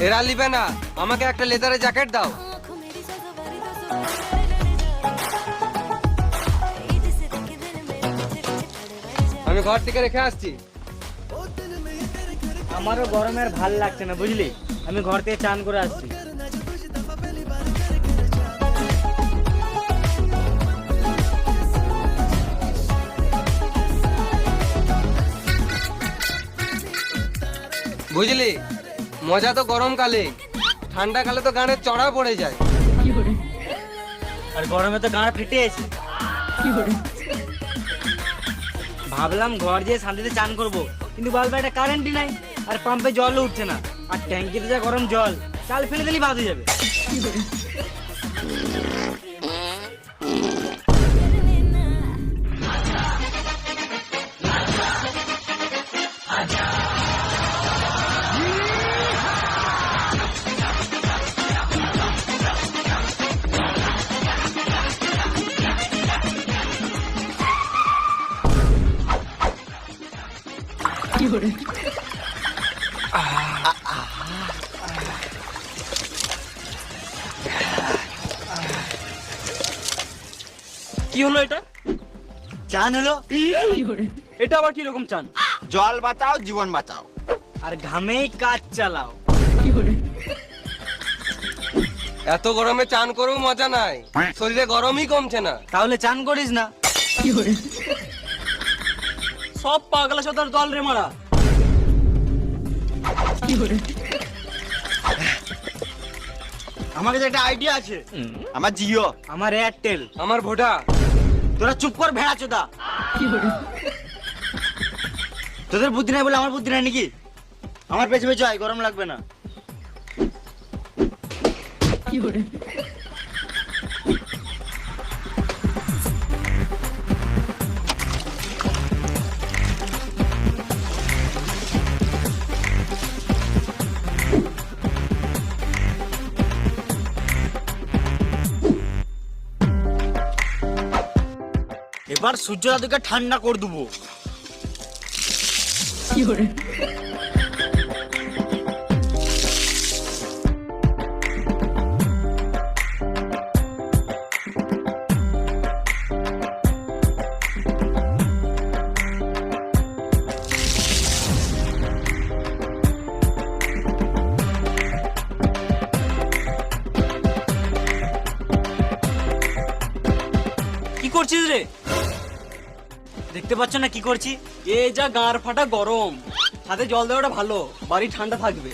এরা লিবে না, আমাকে একটা লেদারের জ্যাকেট দাও। আমি ঘর থেকে রেখে আসছি। আমারও গরমের ভাল লাগছে না বুঝলি, আমি ঘর থেকে চান করে আসছি। বুঝলি, মজা তো গরমকালে, ঠান্ডাকালে তো গানের চড়া পড়ে যায়। আর গরমে তো গাঁড় ফেটে আছে। ভাবলাম ঘর যেয়ে শান্তিতে চান করব, কিন্তু বালবা একটা কারেন্টই নাই, আর পাম্পে জলও উঠছে না, আর ট্যাঙ্কিতে যা গরম জল, চাল ফেলে দিলেই বাদ হয়ে যাবে। কি হলো এটা? চান হলো। এটা আবার কি রকম চান? জল বাঁচাও, জীবন বাঁচাও। আর ঘামেই কাজ চালাও। এত গরমে চান করেও মজা নাই, শরীরে গরমই কমছে না। তাহলে চান করিস না। সব পাগলা সতার দল রে মারা। আমার কাছে একটা আইডিয়া আছে। আমার জিও। আমার এয়ারটেল। আমার ভোটা। তোরা চুপ কর ভেড়া চোদা। তোদের বুদ্ধি নাই বলে আমার বুদ্ধি নাই নাকি? আমার পেছনে পেছনে আয়, গরম লাগবে না। এবার সূর্য দাদুকে ঠান্ডা করে দেবো। কি করছিস রে? দেখতে পাচ্ছ না কি করছি? এই যা গাঁড় ফাটা গরম, সাথে জল দেওয়াটা ভালো, বাড়ি ঠান্ডা থাকবে।